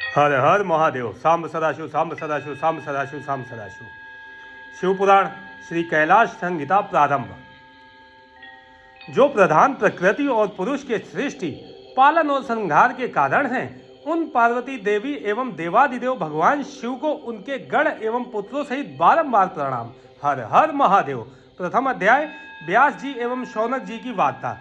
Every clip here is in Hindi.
हर हर महादेव। सांब सदाशिव, सांब सदाशिव, सांब सदाशिव, सांब सदाशिव। शिवपुराण श्री कैलाश संहिता प्रारंभ। जो प्रधान प्रकृति और पुरुष के सृष्टि, पालन और संहार के कारण हैं, उन पार्वती देवी एवं देवादिदेव भगवान शिव को उनके गण एवं पुत्रों सहित बारंबार प्रणाम। हर हर महादेव। प्रथम अध्याय। व्यास जी एवं शौनक जी की वार्ता।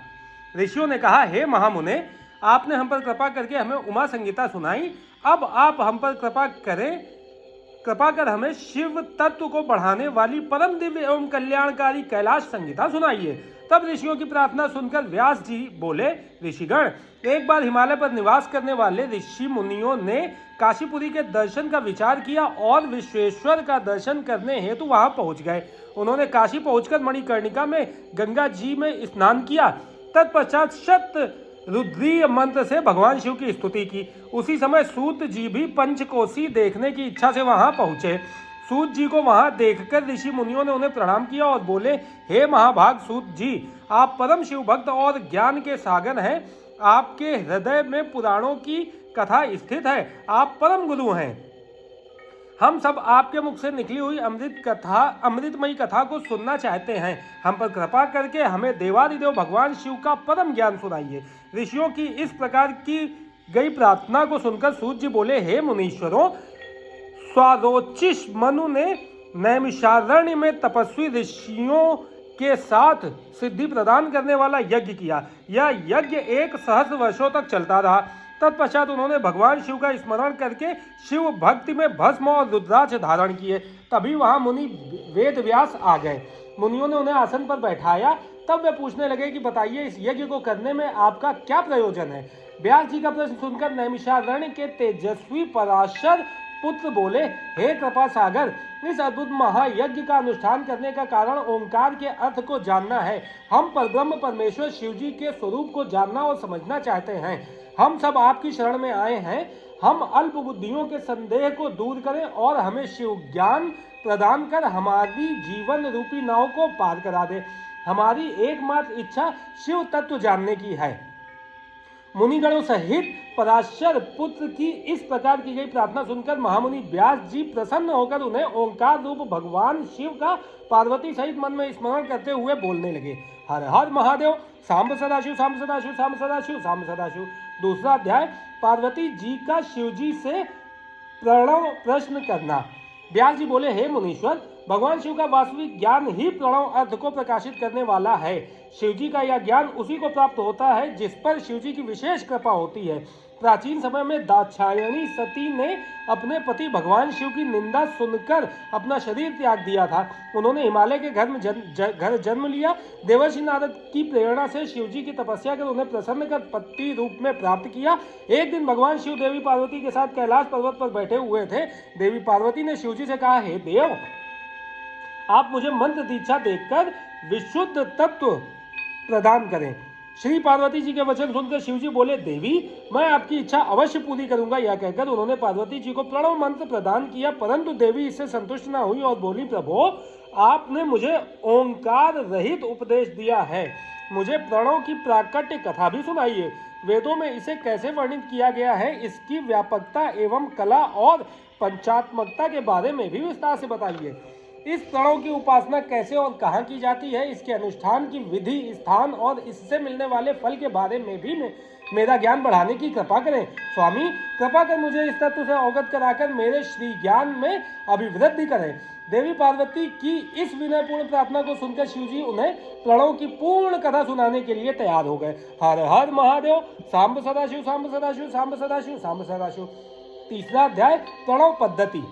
ऋषियों ने कहा, हे महामुने, आपने हम पर कृपा करके हमें उमा संगीता सुनाई। अब आप हम पर कृपा कर हमें शिव तत्व को बढ़ाने वाली परम दिव्य एवं कल्याणकारी कैलाश संगीता सुनाइए। तब ऋषियों की प्रार्थना सुनकर व्यास जी बोले, ऋषिगण, एक बार हिमालय पर निवास करने वाले ऋषि मुनियों ने काशीपुरी के दर्शन का विचार किया और विश्वेश्वर का दर्शन करने हेतु वहां पहुंच गए। उन्होंने काशी पहुंचकर मणिकर्णिका में गंगा जी में स्नान किया। तत्पश्चात शत रुद्रीय मंत्र से भगवान शिव की स्तुति की। उसी समय सूत जी भी पंचकोसी देखने की इच्छा से वहां पहुंचे। सूत जी को वहां देखकर ऋषि मुनियों ने उन्हें प्रणाम किया और बोले, हे महाभाग सूत जी, आप परम शिव भक्त और ज्ञान के सागर हैं। आपके हृदय में पुराणों की कथा स्थित है। आप परम गुरु हैं। हम सब आपके मुख से निकली हुई अमृतमयी कथा को सुनना चाहते हैं। हम पर कृपा करके हमें देवादिदेव भगवान शिव का परम ज्ञान सुनाइए। ऋषियों की इस प्रकार की गई प्रार्थना को सुनकर सूत जी बोले, हे मुनीश्वरों, स्वारोचिष मनु ने नैमिषारण्य में तपस्वी ऋषियों के साथ सिद्धि प्रदान करने वाला यज्ञ किया। यह यज्ञ 1 सहस्र वर्षों तक चलता रहा। तत्पश्चात उन्होंने भगवान शिव का स्मरण करके शिव भक्ति में भस्म और रुद्राक्ष धारण किए। तभी वहां मुनि वेद व्यास आ गए। मुनियों ने उन्हें आसन पर बैठाया। तब वे पूछने लगे कि बताइए, इस यज्ञ को करने में आपका क्या प्रयोजन है। व्यास जी का प्रश्न सुनकर नैमिषारण्य के तेजस्वी पराशर पुत्र बोले, हे कृपा सागर, इस अद्भुत महायज्ञ का अनुष्ठान करने का कारण ओंकार के अर्थ को जानना है। हम परब्रह्म परमेश्वर शिव जी के स्वरूप को जानना और समझना चाहते हैं। हम सब आपकी शरण में आए हैं। हम अल्प बुद्धियों के संदेह को दूर करें और हमें शिव ज्ञान प्रदान कर हमारी जीवन रूपी नाव को पार करा दे। हमारी एकमात्र इच्छा शिव तत्व जानने की है। मुनिगणों सहित पराशर पुत्र की इस प्रकार की गई प्रार्थना सुनकर महामुनि व्यास जी प्रसन्न होकर उन्हें ओंकार रूप भगवान शिव का पार्वती सहित मन में स्मरण करते हुए बोलने लगे, हर हर महादेव। सांब सदाशिव, सांब सदाशिव, सांब सदाशिव, सांब सदाशिव। दूसरा अध्याय। पार्वती जी का शिव जी से प्रणव प्रश्न करना। व्यास जी बोले, हे मुनीश्वर, भगवान शिव का वास्तविक ज्ञान ही प्रणव अर्थ को प्रकाशित करने वाला है। शिव जी का यह ज्ञान उसी को प्राप्त होता है जिस पर शिव जी की विशेष कृपा होती है। प्राचीन समय में दाक्षायणी सती ने अपने पति भगवान शिव की निंदा सुनकर अपना शरीर त्याग दिया था। उन्होंने हिमालय के घर जन्म लिया। देवर्षि नारद की प्रेरणा से शिव जी की तपस्या कर उन्हें प्रसन्न कर पति रूप में प्राप्त किया। एक दिन भगवान शिव देवी पार्वती के साथ कैलाश पर्वत पर बैठे हुए थे। देवी पार्वती ने शिव जी से कहा, हे देव, आप मुझे मंत्र दीक्षा देकर विशुद्ध तत्व प्रदान करें। श्री पार्वती जी के वचन सुनकर शिव जी बोले, देवी, मैं आपकी इच्छा अवश्य पूरी करूंगा। यह कहकर उन्होंने पार्वती जी को प्रणव मंत्र प्रदान किया, परंतु देवी इससे संतुष्ट न हुई और बोली, प्रभु, आपने मुझे ओंकार रहित उपदेश दिया है। मुझे प्रणव की प्राकट्य कथा भी सुनाइए। वेदों में इसे कैसे वर्णित किया गया है, इसकी व्यापकता एवं कला और पंचात्मकता के बारे में भी विस्तार से बताइए। इस प्रणव की उपासना कैसे और कहाँ की जाती है, इसके अनुष्ठान की विधि, स्थान और इससे मिलने वाले फल के बारे में भी मेरा ज्ञान बढ़ाने की कृपा करें। स्वामी, कृपा कर मुझे इस तत्व से अवगत कराकर मेरे श्री ज्ञान में अभिवृद्धि करें। देवी पार्वती की इस विनयपूर्ण प्रार्थना को सुनकर शिव जी उन्हें प्रणव की पूर्ण कथा सुनाने के लिए तैयार हो गए। हर हर महादेव। सांब सदाशिव, सांब सदाशिव, सांब सदाशिव, सांब सदाशिव। तीसरा अध्याय। प्रणव पद्धति।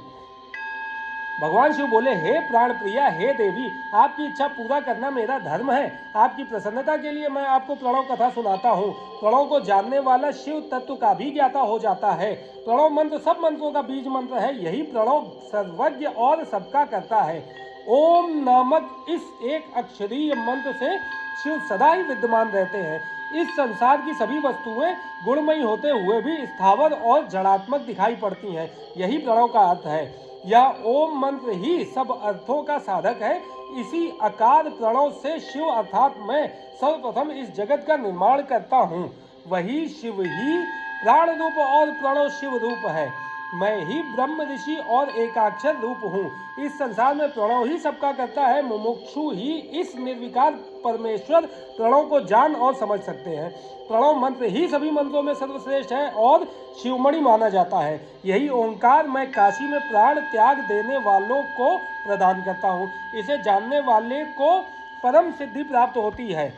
भगवान शिव बोले, हे प्राण प्रिया, हे देवी, आपकी इच्छा पूरा करना मेरा धर्म है। आपकी प्रसन्नता के लिए मैं आपको प्रणव कथा सुनाता हूँ। प्रणव को जानने वाला शिव तत्व का भी ज्ञाता हो जाता है। प्रणव मंत्र सब मंत्रों का बीज मंत्र है। यही प्रणव सर्वज्ञ और सबका करता है। ओम नामक इस एक अक्षरीय मंत्र से शिव सदा ही विद्यमान रहते हैं। इस संसार की सभी वस्तुएं गुणमयी होते हुए भी स्थावर और जड़ात्मक दिखाई पड़ती हैं। यही प्रणव का अर्थ है। यह ओम मंत्र ही सब अर्थों का साधक है। इसी अकार प्रणव से शिव अर्थात मैं सर्वप्रथम इस जगत का निर्माण करता हूँ। वही शिव ही प्राण रूप और प्रणव शिव रूप है। मैं ही ब्रह्म ऋषि और एकाक्षर रूप हूँ। इस संसार में प्रणव ही सबका करता है। मुमुक्षु ही इस निर्विकार परमेश्वर प्रणव को जान और समझ सकते हैं। प्रणव मंत्र ही सभी मंत्रों में सर्वश्रेष्ठ है और शिवमणि माना जाता है। यही ओंकार मैं काशी में प्राण त्याग देने वालों को प्रदान करता हूँ। इसे जानने वाले को परम सिद्धि प्राप्त होती है।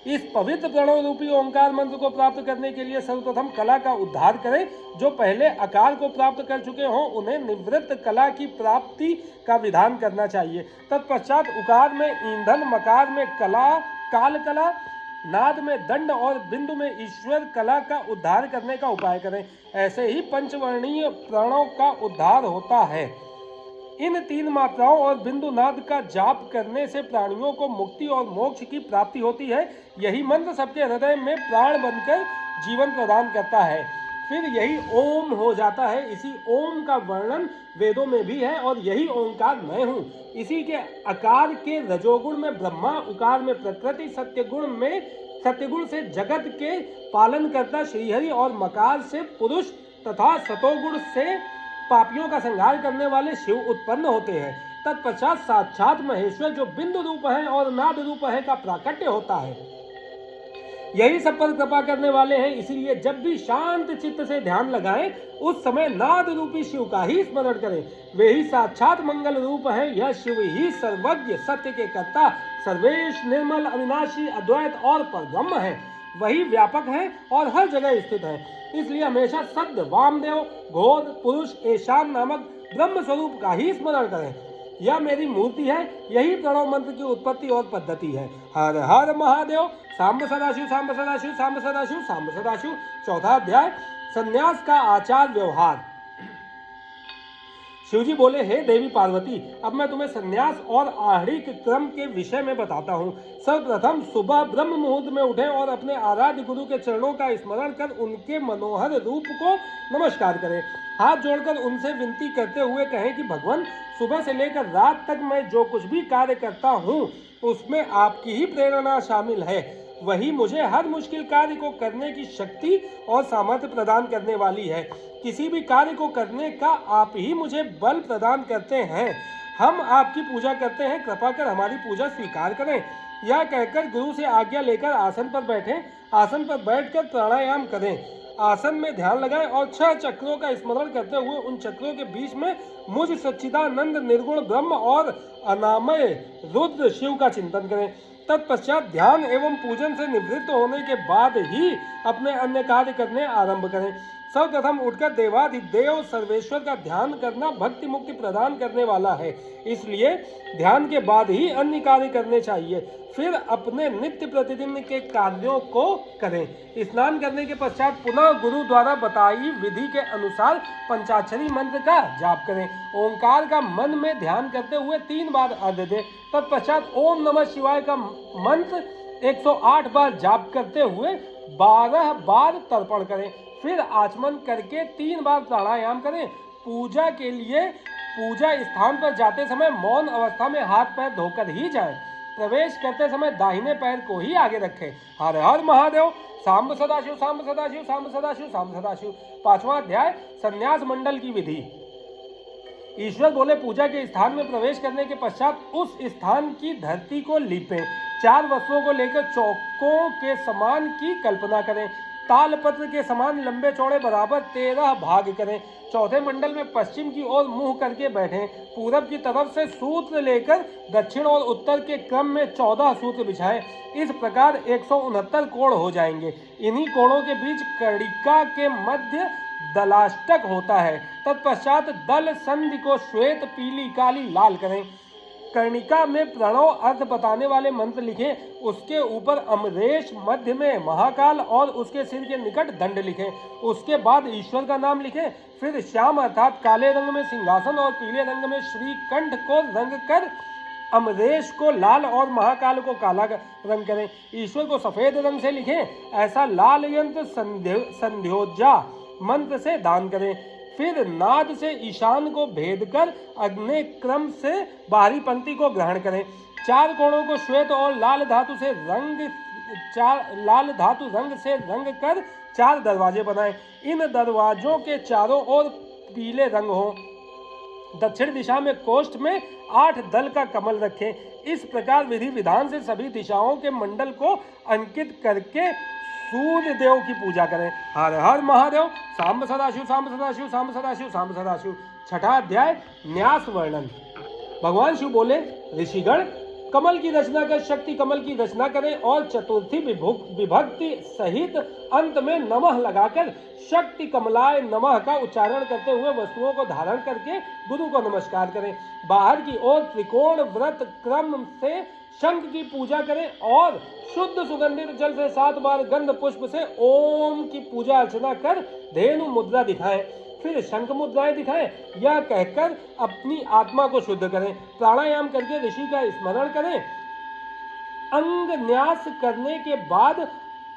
इस पवित्र प्रणव रूपी ओंकार मंत्र को प्राप्त करने के लिए सर्वप्रथम कला का उद्धार करें। जो पहले आकार को प्राप्त कर चुके हों उन्हें निवृत्त कला की प्राप्ति का विधान करना चाहिए। तत्पश्चात उकार में ईंधन, मकार में कला, काल कला, नाद में दंड और बिंदु में ईश्वर कला का उद्धार करने का उपाय करें। ऐसे ही पंचवर्णीय प्रणव का उद्धार होता है। इन 3 मात्राओं और बिंदु नाद का जाप करने से प्राणियों को मुक्ति और मोक्ष की प्राप्ति होती है। यही मंत्र सबके हृदय में प्राण बनकर जीवन प्रदान करता है। फिर यही ओम हो जाता है। इसी ओम का वर्णन वेदों में भी है और यही ओंकार मैं हूँ। इसी के आकार के रजोगुण में ब्रह्मा, उकार में प्रकृति, सत्यगुण से जगत के पालन करता श्रीहरि और मकार से पुरुष तथा सतोगुण से पापियों का संहार करने वाले शिव उत्पन्न होते हैं। तत्पश्चात साक्षात महेश्वर जो बिंदु रूप है और नाद रूप है का प्राकट्य होता है। यही सब पर कृपा करने वाले हैं। इसीलिए जब भी शांत चित्त से ध्यान लगाएं उस समय नाद रूपी शिव का ही स्मरण करें। वे ही साक्षात मंगल रूप है। यह शिव ही सर्वज्ञ, सत्य के कर्ता, सर्वेश, निर्मल, अविनाशी, अद्वैत और परब्रह्म है। वही व्यापक है और हर जगह स्थित है। इसलिए हमेशा सद्य, वामदेव, घोर, पुरुष, ईशान नामक ब्रह्म स्वरूप का ही स्मरण करें। यह मेरी मूर्ति है। यही प्रणव मंत्र की उत्पत्ति और पद्धति है। हर हर महादेव। सांब सदाशिव, सांब सदाशिव, सांब सदाशिव, सांब सदाशिव। 4वां अध्याय, संन्यास का आचार व्यवहार। शिवजी बोले, हे देवी पार्वती, अब मैं तुम्हें संन्यास और आहड़िक क्रम के विषय में बताता हूँ। सर्वप्रथम सुबह ब्रह्म मुहूर्त में उठें और अपने आराध्य गुरु के चरणों का स्मरण कर उनके मनोहर रूप को नमस्कार करें। हाथ जोड़कर उनसे विनती करते हुए कहें कि भगवान, सुबह से लेकर रात तक मैं जो कुछ भी कार्य करता हूँ उसमें आपकी ही प्रेरणा शामिल है। वही मुझे हर मुश्किल कार्य को करने की शक्ति और सामर्थ्य प्रदान करने वाली है। किसी भी कार्य को करने का आप ही मुझे बल प्रदान करते हैं। हम आपकी पूजा करते हैं, कृपा कर हमारी पूजा स्वीकार करें। यह कहकर गुरु से आज्ञा लेकर आसन पर बैठें। आसन पर बैठकर प्राणायाम करें। आसन में ध्यान लगाएं और 6 चक्रों का स्मरण करते हुए उन चक्रों के बीच में मुझ सच्चिदानंद निर्गुण ब्रह्म और अनामय रुद्र शिव का चिंतन करें। तत्पश्चात ध्यान एवं पूजन से निवृत्त होने के बाद ही अपने अन्य कार्य करने आरंभ करें। सर्वप्रथम उठकर देवाधिदेव सर्वेश्वर का ध्यान करना भक्ति मुक्ति प्रदान करने वाला है। इसलिए ध्यान के बाद ही अन्य कार्य करने चाहिए। फिर अपने नित्य प्रतिदिन के कार्यों को करें। स्नान करने के पश्चात पुनः गुरु द्वारा बताई विधि के अनुसार पंचाक्षरी मंत्र का जाप करें। ओंकार का मन में ध्यान करते हुए 3 बार अर्घ्य दें। तत्पश्चात ओम नमः शिवाय का मंत्र 108 बार जाप करते हुए 12 बार तर्पण करें। फिर आचमन करके 3 बार प्राणायाम करें। पूजा के लिए पूजा स्थान पर जाते समय मौन अवस्था में हाथ पैर धोकर ही जाएं। प्रवेश करते समय दाहिने पैर को ही आगे रखें। हर हर महादेव। सांब सदाशिव, सांब सदाशिव, सांब सदाशिव, सांब सदाशिव। 5वां अध्याय, संन्यास मंडल की विधि। ईश्वर बोले, पूजा के स्थान में प्रवेश करने के पश्चात उस स्थान की धरती को लीपें। 4 वस्त्रों को लेकर चौकों के समान की कल्पना करें। तालपत्र के समान लंबे चौड़े बराबर 13 भाग करें। चौथे मंडल में पश्चिम की ओर मुंह करके बैठें। पूरब की तरफ से सूत्र लेकर दक्षिण और उत्तर के क्रम में 14 सूत्र बिछाएं। इस प्रकार 169 कोण हो जाएंगे। इन्हीं कोणों के बीच कर्णिका के मध्य दलाष्टक होता है। तत्पश्चात दल संधि को श्वेत, पीली, काली, लाल करें। कर्णिका में प्रणव अर्थ बताने वाले मंत्र लिखें। उसके ऊपर अमरेश, मध्य में महाकाल और उसके सिर के निकट दंड लिखें। उसके बाद ईश्वर का नाम लिखें। फिर श्याम अर्थात काले रंग में सिंहासन और पीले रंग में श्रीकंठ को रंग कर अमरेश को लाल और महाकाल को काला रंग करें। ईश्वर को सफेद रंग से लिखें। ऐसा लाल यंत्र संध्योजा मंत्र से दान करें। फिर नाद से ईशान को भेद कर अग्नि क्रम से बाहरी पंक्ति को ग्रहण करें। 4 कोणों को श्वेत और लाल धातु से रंग लाल धातु रंग से रंग कर 4 दरवाजे बनाए। इन दरवाजों के चारों ओर पीले रंग हो। दक्षिण दिशा में कोष्ठ में 8 दल का कमल रखें। इस प्रकार विधि विधान से सभी दिशाओं के मंडल को अंकित करके सूर्य देव की पूजा करें। हर हर महादेव। सांब सदाशिव सांब सदाशिव सांब सदाशिव सांब सदाशिव। छठा अध्याय न्यास वर्णन। भगवान शिव बोले, ऋषिगण, कमल की रचना कर शक्ति कमल की रचना करें और चतुर्थी विभक्ति सहित अंत में नमः लगाकर शक्ति कमलाय नमः का उच्चारण करते हुए वस्तुओं को धारण करके गुरु को नमस्कार करें। बाहर की ओर त्रिकोण व्रत क्रम से शंख की पूजा करें और शुद्ध सुगंधित जल से 7 बार गंध पुष्प से ओम की पूजा अर्चना कर धेनु मुद्रा दिखाएं। फिर शंख मुद्राएं दिखाएं। यह कहकर अपनी आत्मा को शुद्ध करें। प्राणायाम करके ऋषि का स्मरण करें। अंग न्यास करने के बाद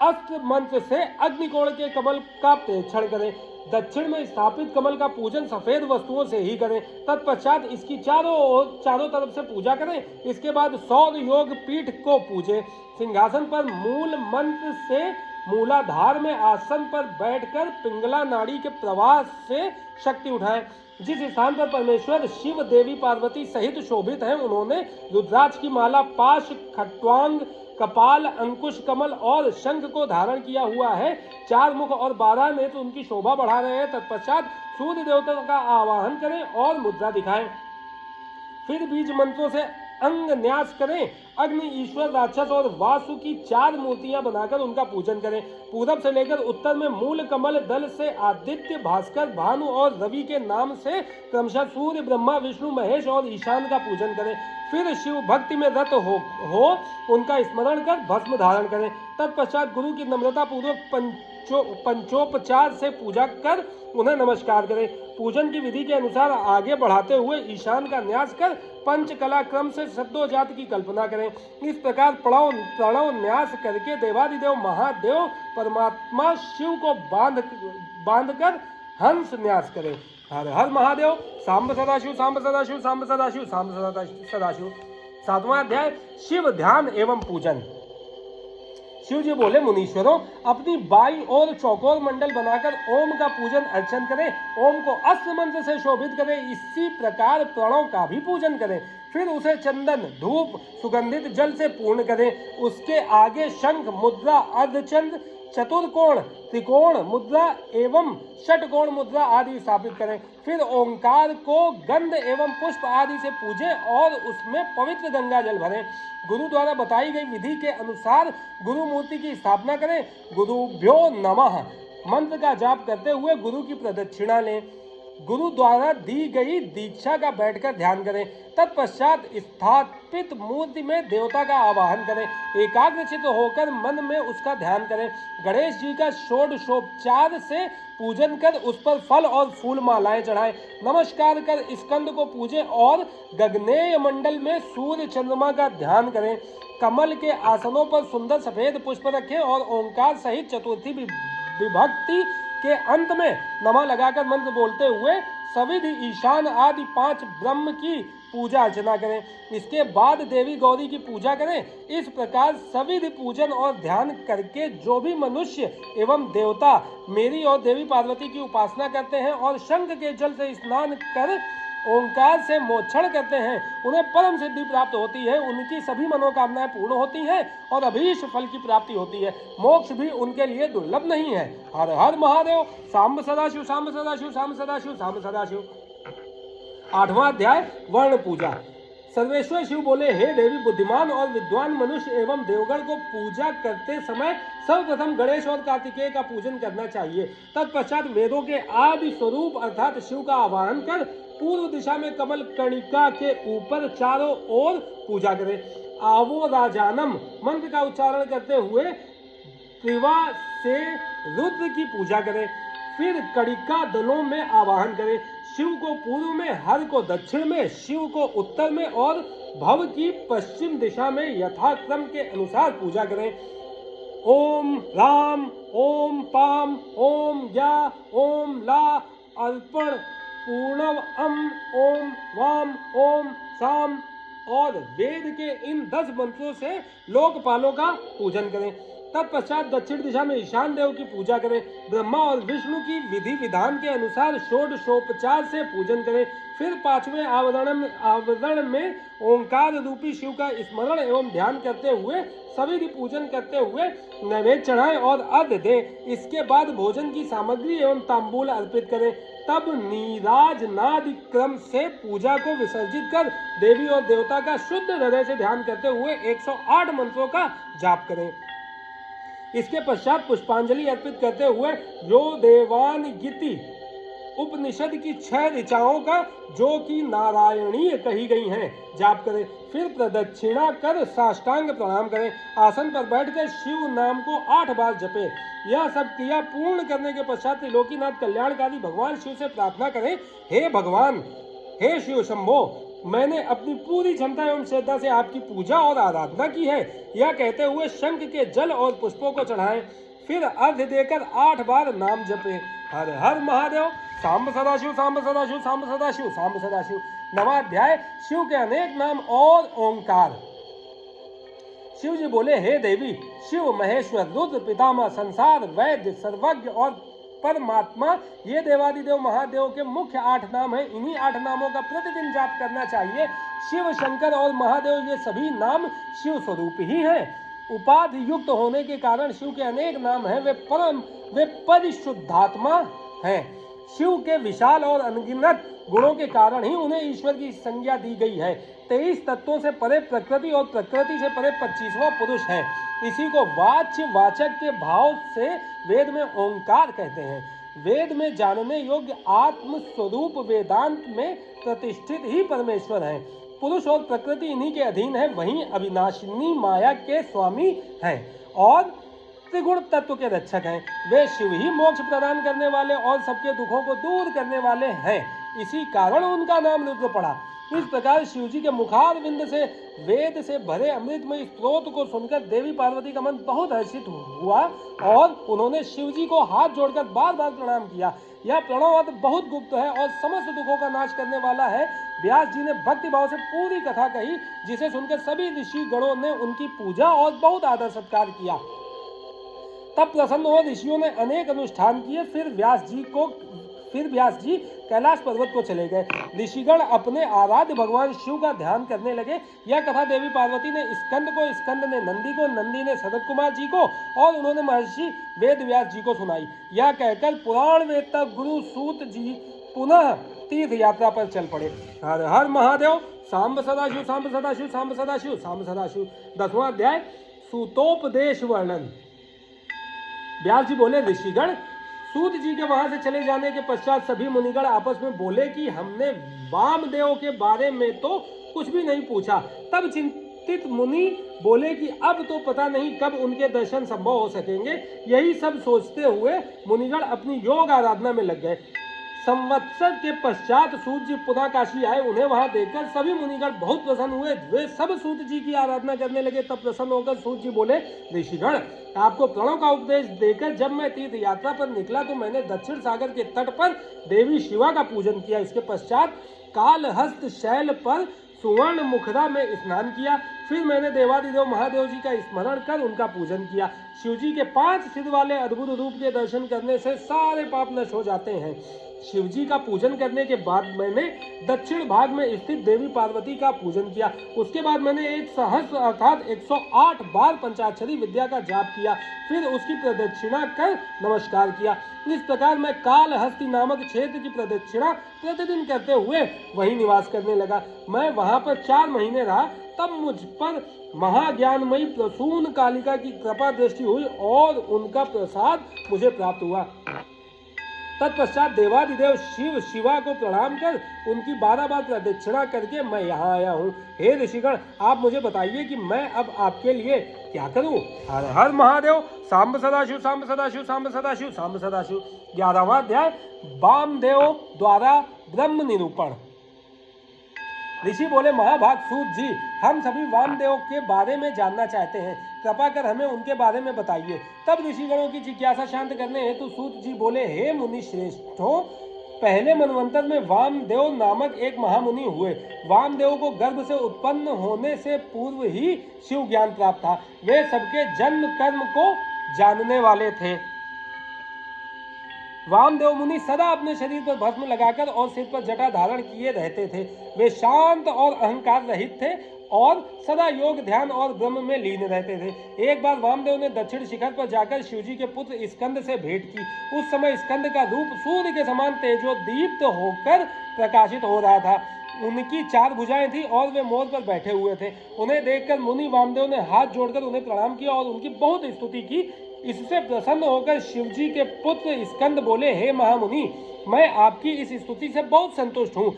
अस्त्र मंत्र से अग्निकोण के कमल का प्रेक्षण करें। दक्षिण में स्थापित कमल का पूजन सफेद वस्तुओं से ही करें। तत्पश्चात इसकी चारों तरफ से पूजा करें। इसके बाद सौर योग पीठ को पूजे। सिंहासन पर मूल मंत्र से मूलाधार में आसन पर बैठकर पिंगला नाड़ी के प्रवाह से शक्ति उठाएं। जिस स्थान पर परमेश्वर शिव देवी पार्वती सहित शोभित हैं, उन्होंने रुद्राक्ष की माला, पाश, खट्वांग, कपाल, अंकुश, कमल और शंख को धारण किया हुआ है। 4 मुख और 12 नेत्र उनकी शोभा बढ़ा रहे हैं। तत्पश्चात सूर्य देवता का आवाहन करें और मुद्रा दिखाएं। फिर बीज मंत्रों से अंग न्यास करें। अग्नि, ईश्वर, राक्षस और वासु की 4 मूर्तियां बनाकर उनका पूजन करें। पूरब से लेकर उत्तर में मूल कमल दल से आदित्य, भास्कर, भानु और रवि के नाम से क्रमशः सूर्य, ब्रह्मा, विष्णु, महेश और ईशान का पूजन करें। फिर शिव भक्ति में रत हो उनका स्मरण कर भस्म धारण करें। तत्पश्चात गुरु की नम्रता पूर्वक पंचोपचार से पूजा कर उन्हें नमस्कार करें। पूजन की विधि के अनुसार आगे बढ़ाते हुए ईशान का न्यास कर पंचकला क्रम से सद्योजात की कल्पना करें। इस प्रकार प्रणव न्यास करके देवादिदेव महादेव परमात्मा शिव को बांधकर हंस न्यास करें। हर हर महादेव। सांब सदाशिव सांब सदाशिव सांब सदाशिव सांब सदाशिव। 7वां अध्याय शिव ध्यान एवं पूजन। शिव जी बोले, मुनीश्वरों, अपनी बाई और चौकोर मंडल बनाकर ओम का पूजन अर्चन करें। ओम को अस्त्र मंत्र से शोभित करें। इसी प्रकार प्रणव का भी पूजन करें। फिर उसे चंदन, धूप, सुगंधित जल से पूर्ण करें। उसके आगे शंख मुद्रा, अर्धचंद्र, चतुर्कोण, त्रिकोण मुद्रा एवं षटकोण मुद्रा आदि स्थापित करें। फिर ओंकार को गंध एवं पुष्प आदि से पूजें और उसमें पवित्र गंगा जल भरें। गुरु द्वारा बताई गई विधि के अनुसार गुरु मूर्ति की स्थापना करें। गुरुभ्यो नमः मंत्र का जाप करते हुए गुरु की प्रदक्षिणा लें। गुरु द्वारा दी गई दीक्षा का बैठकर ध्यान करें। तत्पश्चात स्थापित मूर्ति में देवता का आवाहन करें। एकाग्रचित्त होकर मन में उसका ध्यान करें। गणेश जी का षोडशोपचार से पूजन कर उस पर फल और फूल मालाएं चढ़ाएं। नमस्कार कर स्कंद को पूजें और गगनेय मंडल में सूर्य चंद्रमा का ध्यान करें। कमल के आसनों पर सुंदर सफेद पुष्प रखें और ओंकार सहित चतुर्थी विभक्ति के अंत में नमः लगाकर मंत्र बोलते हुए सविधि ईशान आदि 5 ब्रह्म की पूजा अर्चना करें। इसके बाद देवी गौरी की पूजा करें। इस प्रकार सविधि पूजन और ध्यान करके जो भी मनुष्य एवं देवता मेरी और देवी पार्वती की उपासना करते हैं और शंख के जल से स्नान कर ओंकार से मोक्षण करते हैं, उन्हें परम सिद्धि प्राप्त होती है। उनकी सभी मनोकामनाएं पूर्ण होती हैं और अभीष्ट फल की प्राप्ति होती है। मोक्ष भी उनके लिए दुर्लभ नहीं है। हर हर महादेव। सांब सदाशिव सांब सदाशिव सांब सदाशिव सांब सदाशिव। 8वां अध्याय वर्ण पूजा। सर्वेश्वर शिव बोले, हे देवी, बुद्धिमान और विद्वान मनुष्य एवं देवगण को पूजा करते समय सर्वप्रथम गणेश और कार्तिकेय का पूजन करना चाहिए। तत्पश्चात वेदों के आदि स्वरूप अर्थात शिव का आवाहन कर पूर्व दिशा में कमल कणिका के ऊपर चारों ओर पूजा करें। आवो राजानम मंत्र का उच्चारण करते हुए त्रिवा से रुद्र की पूजा करें। फिर कणिका दलों में आवाहन करें। शिव को पूर्व में, हर को दक्षिण में, शिव को उत्तर में और भव की पश्चिम दिशा में यथाक्रम के अनुसार पूजा करें। ओम राम, ओम पाम, ओम या, ओम ला, अर्पण, पूर्णव अम, ओम वाम, ओम साम, और वेद के इन 10 मंत्रों से लोकपालों का पूजन करें। तत्पश्चात दक्षिण दिशा में ईशान देव की पूजा करें। ब्रह्मा और विष्णु की विधि विधान के अनुसार षोडशोपचार से पूजन करें। फिर 5वें आवरण में ओंकार रूपी शिव का स्मरण एवं ध्यान करते हुए सविधि पूजन करते हुए नैवेद्य चढ़ाएं और अर्घ्य दें। इसके बाद भोजन की सामग्री एवं तांबूल अर्पित करें। तब नीराजनाद क्रम से पूजा को विसर्जित कर देवी और देवता का शुद्ध हृदय से ध्यान करते हुए 108 मंत्रों का जाप करें। इसके पश्चात पुष्पांजलि अर्पित करते हुए यो देवान गीति उपनिषद की 6 ऋचाओं का, जो कि नारायणीय कही गई हैं, जाप करें। फिर प्रदक्षिणा कर साष्टांग प्रणाम करें। आसन पर बैठकर शिव नाम को 8 बार जपें। यह सब क्रिया पूर्ण करने के पश्चात त्रिलोकीनाथ कल्याणकारी भगवान शिव से प्रार्थना करें, हे भगवान, हे शिव शंभो, मैंने अपनी पूरी क्षमता एवं श्रद्धा से आपकी पूजा और आराधना की है। यह कहते हुए शंख के जल और पुष्पों को चढ़ाएं। फिर अर्घ्य देकर 8 बार नाम जपें, हर हर महादेव, सांब सदाशिव, सांब सदाशिव, सांब सदाशिव, सांब सदाशिव। नवाध्याय शिव के अनेक नाम और ओंकार। शिव जी बोले, हे देवी, शिव, महेश्वर, रुद्र, पितामह, संसार, वैद्य, सर्वज्ञ और परमात्मा, ये देवादिदेव महादेव के मुख्य 8 नाम हैं। इन्हीं 8 नामों का प्रतिदिन जाप करना चाहिए। शिव, शंकर और महादेव ये सभी नाम शिव स्वरूप ही हैं। उपाधि युक्त होने के कारण शिव के अनेक नाम हैं। वे परिशुद्धात्मा हैं। शिव के विशाल और अनगिनत गुणों के कारण ही उन्हें ईश्वर की संज्ञा दी गई है। 23 तत्वों से परे प्रकृति और प्रकृति से परे 25वां पुरुष है। इसी को वाच्य वाचक के भाव से वेद में ओंकार कहते हैं। वेद में जानने योग्य आत्म स्वरूप वेदांत में प्रतिष्ठित ही परमेश्वर है। पुरुष और प्रकृति इन्हीं के अधीन है। वहीं अविनाशिनी माया के स्वामी हैं और त्रिगुण तत्व के रक्षक हैं। वे शिव ही मोक्ष प्रदान करने वाले और सबके दुखों को दूर करने वाले हैं। इसी कारण उनका नाम रुद्र पड़ा। इस प्रकार शिव जी के मुखारविंद से वेद से भरे अमृतमय स्त्रोत को सुनकर देवी पार्वती का मन बहुत हर्षित हुआ और उन्होंने शिव जी को हाथ जोड़कर बार बार प्रणाम किया। यह प्रणव बहुत गुप्त है और समस्त दुखों का नाश करने वाला है। व्यास जी ने भक्ति भाव से पूरी कथा कही, जिसे सुनकर सभी ऋषि गणों ने उनकी पूजा और बहुत आदर सत्कार किया। तब प्रसन्न हुए ऋषियों ने अनेक अनुष्ठान किए। फिर व्यास जी कैलाश पर्वत को चले गए। ऋषिगण अपने आराध्य भगवान शिव का ध्यान करने लगे। यह कथा देवी पार्वती ने स्कंद को, स्कंद ने नंदी को, नंदी ने सनत कुमार जी को और उन्होंने महर्षि वेद व्यास जी को सुनाई। यह कहकर पुराण वेत्ता गुरु सूत जी पुनः तीर्थ यात्रा पर चल पड़े। हर हर महादेव, सांब सदाशिव, सांब सदाशिव, सांब सदाशिव, सांब सदाशिव। 10वां अध्याय सूतोपदेश वर्णन। व्यास जी बोले, ऋषिगण, सूत जी के वहां से चले जाने के पश्चात सभी मुनिगण आपस में बोले कि हमने वामदेव के बारे में तो कुछ भी नहीं पूछा। तब चिंतित मुनि बोले कि अब तो पता नहीं कब उनके दर्शन संभव हो सकेंगे। यही सब सोचते हुए मुनिगण अपनी योग आराधना में लग गए। संवत्सर के पश्चात सूत जी पुनः काशी आए। उन्हें वहां देखकर सभी मुनिगण बहुत प्रसन्न हुए। वे सब सूत जी की आराधना करने लगे। तब प्रसन्न होकर सूत जी बोले, ऋषिगण, आपको प्रणव का उपदेश देकर जब मैं तीर्थ यात्रा पर निकला तो मैंने दक्षिण सागर के तट पर देवी शिवा का पूजन किया। इसके पश्चात कालहस्त शैल पर सुवर्ण मुखरा में स्नान किया। फिर मैंने देवादिदेव महादेव जी का स्मरण कर उनका पूजन किया। शिव जी के 5 सिर वाले अद्भुत रूप के दर्शन करने से सारे पाप नष्ट हो जाते हैं। शिव जी का पूजन करने के बाद मैंने दक्षिण भाग में स्थित देवी पार्वती का पूजन किया। उसके बाद मैंने 1 सहस्र अर्थात 108 बार पंचाक्षरी विद्या का जाप किया। फिर उसकी प्रदक्षिणा कर नमस्कार किया। इस प्रकार मैं कालहस्ती नामक क्षेत्र की प्रदक्षिणा प्रतिदिन करते हुए वहीं निवास करने लगा। मैं वहां पर 4 महीने रहा। तब मुझ पर महाज्ञानमयी प्रसून कालिका की कृपा दृष्टि हुई और उनका प्रसाद मुझे प्राप्त हुआ। तत्पश्चात देवादिदेव शिव शिवा को प्रणाम कर उनकी 12 बार प्रदक्षिणा करके मैं यहाँ आया हूँ। हे ऋषिगण, आप मुझे बताइए कि मैं अब आपके लिए क्या करूँ। हर हर महादेव, सांब सदाशिव, सांब सदाशिव, सांब सदाशिव, सांब सदाशिव। 11वां अध्याय वामदेव द्वारा ब्रह्म निरूपण। ऋषि बोले, महाभाग सूत जी, हम सभी वामदेव के बारे में जानना चाहते हैं। कृपा कर हमें उनके बारे में बताइए। तब ऋषिगणों की जिज्ञासा शांत करने हेतु सूत जी बोले, हे मुनि श्रेष्ठों, पहले मनवंतर में वामदेव नामक एक महामुनि हुए। वामदेव को गर्भ से उत्पन्न होने से पूर्व ही शिव ज्ञान प्राप्त था। वे सबके जन्म कर्म को जानने वाले थे। वामदेव मुनि सदा अपने शरीर पर भस्म लगाकर और सिर पर जटा धारण किए रहते थे। वे शांत और अहंकार रहित थे और सदा योग ध्यान और ब्रह्म में लीन रहते थे। एक बार वामदेव ने दक्षिण शिखर पर जाकर शिवजी के पुत्र स्कंद से भेंट की। उस समय स्कंद का रूप सूर्य के समान तेजोदीप्त होकर प्रकाशित हो रहा था। उनकी 4 भुजाएं थी और वे मोर पर बैठे हुए थे। उन्हें देखकर मुनि वामदेव ने हाथ जोड़कर उन्हें प्रणाम किया और उनकी बहुत स्तुति की। इससे प्रसन्न होकर शिवजी के पुत्र स्कंद बोले, हे महामुनि, मैं आपकी इस स्तुति से बहुत संतुष्ट हूँ।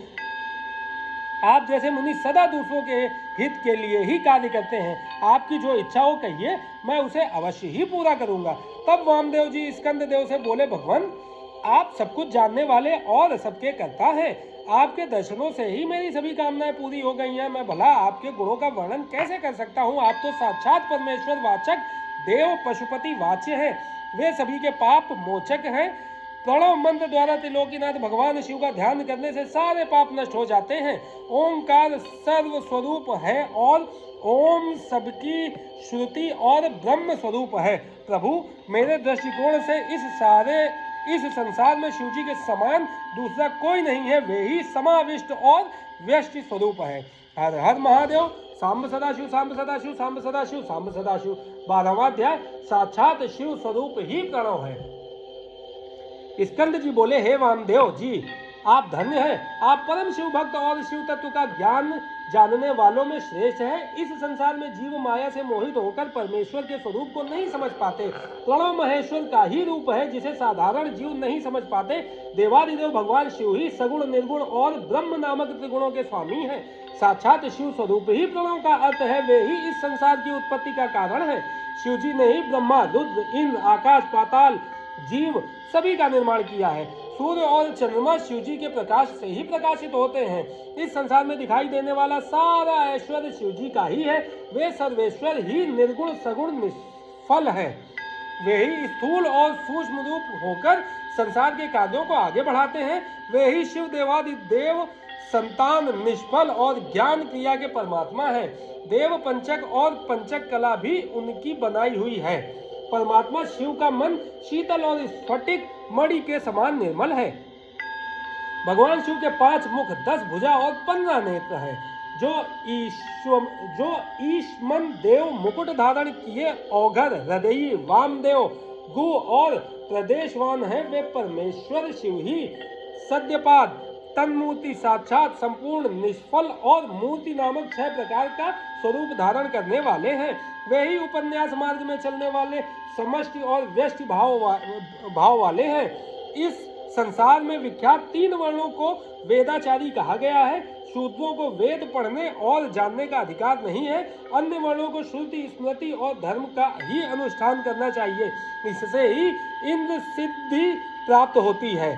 आप जैसे मुनि सदा दूसरों के हित के लिए ही कार्य करते हैं। आपकी जो इच्छा हो कहिए, मैं उसे अवश्य ही पूरा करूंगा। तब वामदेव जी स्कंद देव से बोले, भगवान, आप सब कुछ जानने वाले और सबके कर्ता हैं। आपके दर्शनों से ही मेरी सभी कामनाएं पूरी हो गई हैं। मैं भला आपके गुणों का वर्णन कैसे कर सकता हूँ। आप तो साक्षात परमेश्वर वाचक देव पशुपति वाच्य हैं। वे सभी के पाप मोचक हैं। प्रणव मंत्र द्वारा त्रिलोकीनाथ भगवान शिव का ध्यान करने से सारे पाप नष्ट हो जाते हैं। ओंकार सर्व स्वरूप है और ओम सबकी श्रुति और ब्रह्म स्वरूप है। प्रभु, मेरे दृष्टिकोण से इस संसार में शिवजी के समान दूसरा कोई नहीं है। वे ही समाविष्ट और व्यष्टि स्वरूप है। हर हर महादेव। सांब सदाशिव, सांब सदाशिव, सांब सदाशिव, सांब सदाशिव। 12वां अध्याय। साक्षात शिव स्वरूप ही प्रणव है। स्कंद जी बोले, हे वामदेव जी, आप धन्य हैं। आप परम शिव भक्त और शिव तत्व का ज्ञान जानने वालों में श्रेष्ठ हैं। इस संसार में जीव माया से मोहित होकर परमेश्वर के स्वरूप को नहीं समझ पाते। प्रणव महेश्वर का ही रूप है जिसे साधारण जीव नहीं समझ पाते। देवादिदेव भगवान शिव ही सगुण, निर्गुण और ब्रह्म नामक त्रिगुणों के स्वामी हैं। साक्षात शिव स्वरूप ही प्रणव का अर्थ है। वे ही इस संसार की उत्पत्ति का कारण है। शिव जी ने ही ब्रह्मा, रुद्र, इंद्र, आकाश, पाताल, जीव सभी का निर्माण किया है। सूर्य और चंद्रमा शिवजी के प्रकाश से ही प्रकाशित होते हैं। इस संसार में दिखाई देने वाला सारा ऐश्वर्य शिवजी का ही है। वे सर्वेश्वर ही निर्गुण, सगुण, निष्फल है। वे ही स्थूल और सूक्ष्म रूप होकर संसार के कार्यों को आगे बढ़ाते हैं। वे ही शिव देवादिदेव, संतान, निष्फल और ज्ञान क्रिया के परमात्मा है। देव पंचक और पंचक कला भी उनकी बनाई हुई है। परमात्मा शिव का मन शीतल और स्फटिक मणि के समान निर्मल है। भगवान शिव के 5 मुख, 10 भुजा और 15 नेत्र है। जो ईश्मन देव मुकुट धारण किए औघर, हृदयी, वामदेव, गु और प्रदेशवान है, वे परमेश्वर शिव ही सद्यपाद, तन्मूर्ति, साक्षात, संपूर्ण, निष्फल और मूर्ति नामक 6 प्रकार का स्वरूप धारण करने वाले हैं। वे ही उपन्यास मार्ग में चलने वाले समष्टि और व्यष्टि भाव वाले हैं। इस संसार में विख्यात 3 वर्णों को वेदाचारी कहा गया है। शूद्रों को वेद पढ़ने और जानने का अधिकार नहीं है। अन्य वर्णों को श्रुति, स्मृति और धर्म का ही अनुष्ठान करना चाहिए। इससे ही इंद्र सिद्धि प्राप्त होती है।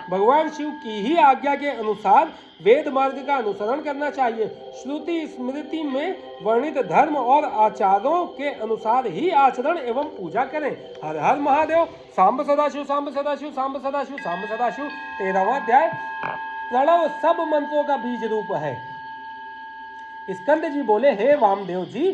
भगवान शिव की ही आज्ञा के अनुसार वेद मार्ग का अनुसरण करना चाहिए। श्रुति स्मृति में वर्णित धर्म और आचारों के अनुसार ही आचरण एवं पूजा करें। हर हर महादेव। सांब सदाशिव, सांब सदाशिव, सांब सदाशिव, सांब सदाशिव। 13वां अध्याय। प्रणव सब मंत्रों का बीज रूप है। स्कंद जी बोले, हे वामदेव जी,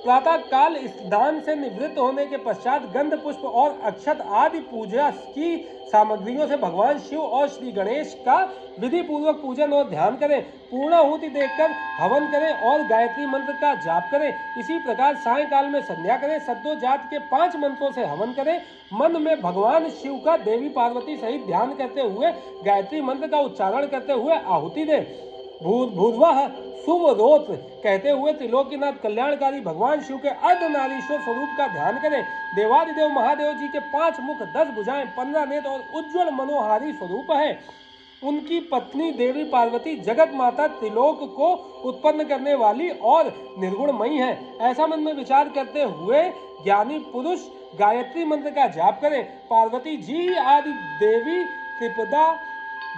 प्रातः काल स्नान से निवृत्त होने के पश्चात गंध, पुष्प और अक्षत आदि पूजा की सामग्रियों से भगवान शिव और श्री गणेश का विधि पूर्वक पूजन और ध्यान करें। पूर्णाहुति देकर हवन करें और गायत्री मंत्र का जाप करें। इसी प्रकार सायंकाल में संध्या करें। सद्यो जात के 5 मंत्रों से हवन करें। मन में भगवान शिव का देवी पार्वती सहित ध्यान करते हुए गायत्री मंत्र का उच्चारण करते हुए आहुति दें। भूर्भुवः सुवरोत कहते हुए त्रिलोकीनाथ कल्याणकारी भगवान शिव के अर्धनारीश्वर स्वरूप का ध्यान करें। देवादिदेव महादेव जी के 5 मुख, 10 भुजाएं, 15 नेत्र और उज्जवल मनोहारी स्वरूप है। उनकी पत्नी देवी पार्वती जगत माता, त्रिलोक को उत्पन्न करने वाली और निर्गुणमयी है। ऐसा मन में विचार करते हुए ज्ञानी पुरुष गायत्री मंत्र का जाप करें। पार्वती जी आदि देवी त्रिपदा,